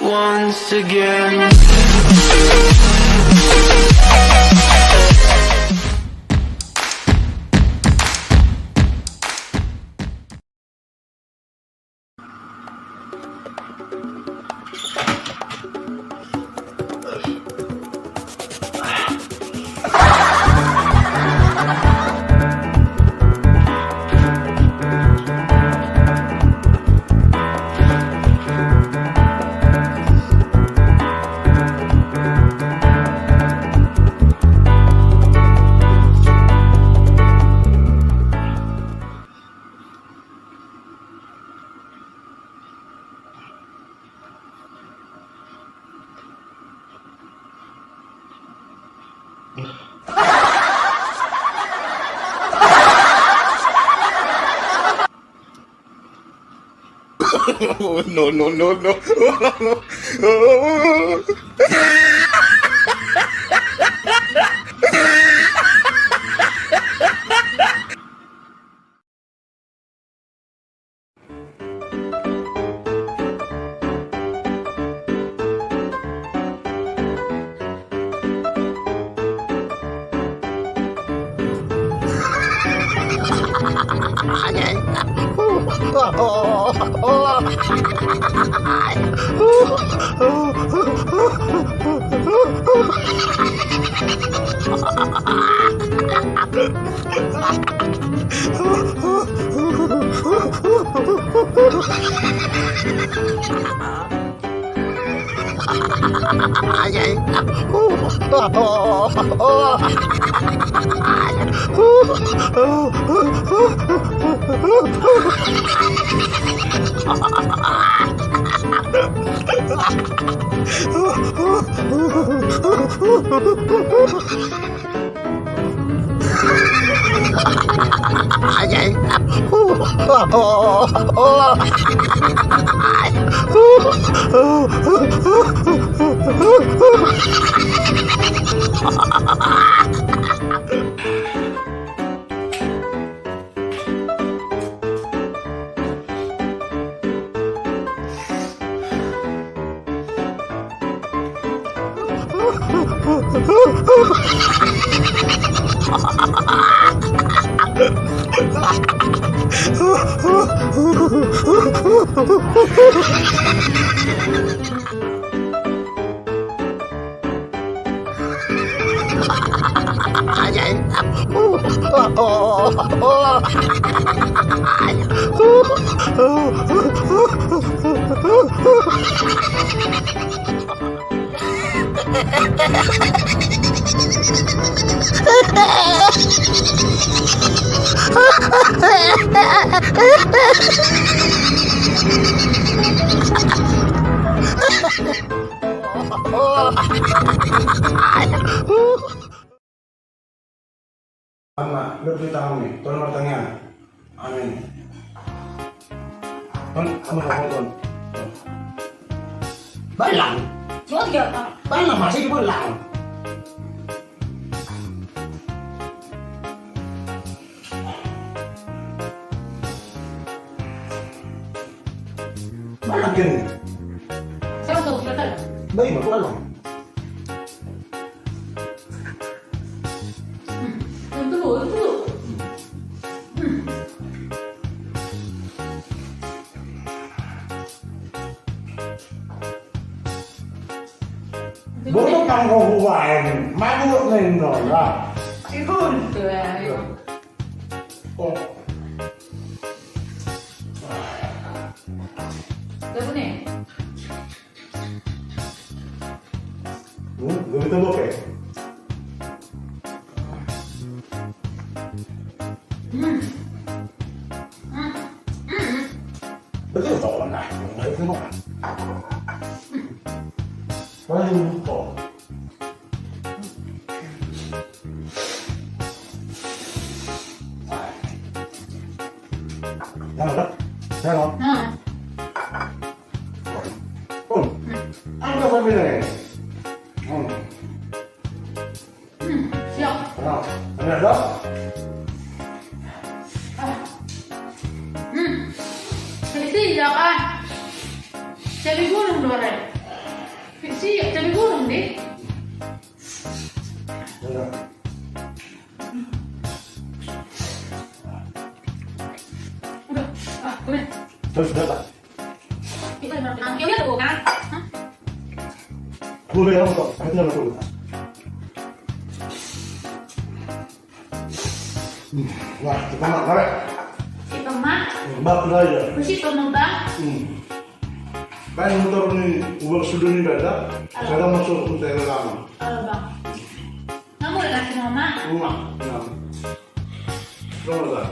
once again. No, no, no, no. Ama, lu tahu nih, tuan bertanya, amin. Tuan, kamu ngomong tuan. Balang, Cuma tiga apa? balang masih di balang. Balang gini, Saya tahu sudah tahu. bayi mah balang. Itu dulu. Bố nó tăng hồ hoài, má nó lên rồi là. Itu ya. Ồ, Berapa nih? người ta bốc kể. Cái tổ này, mấy cái nó. Bao nhiêu tổ? Đang ở đất, thấy không? Ăn cái bên này. Siap. Nào, anh là đó. Jadi ya kan. Jadi gunung dulu. Siap, cabai goreng deh. Enggak. Udah, boleh. Terus berapa? Kita angkilnya tuh kan? Hah? Gue yang kok, itu nama gue. Wah, kita mak kare. Kita mah, Mbak aja. bersih tuh bang. Kayak motor ini, uang sudah ini ada. Sekarang masuk ke lama. Bang. Kamu udah kasih mama? Rumah. Nah. Rumah.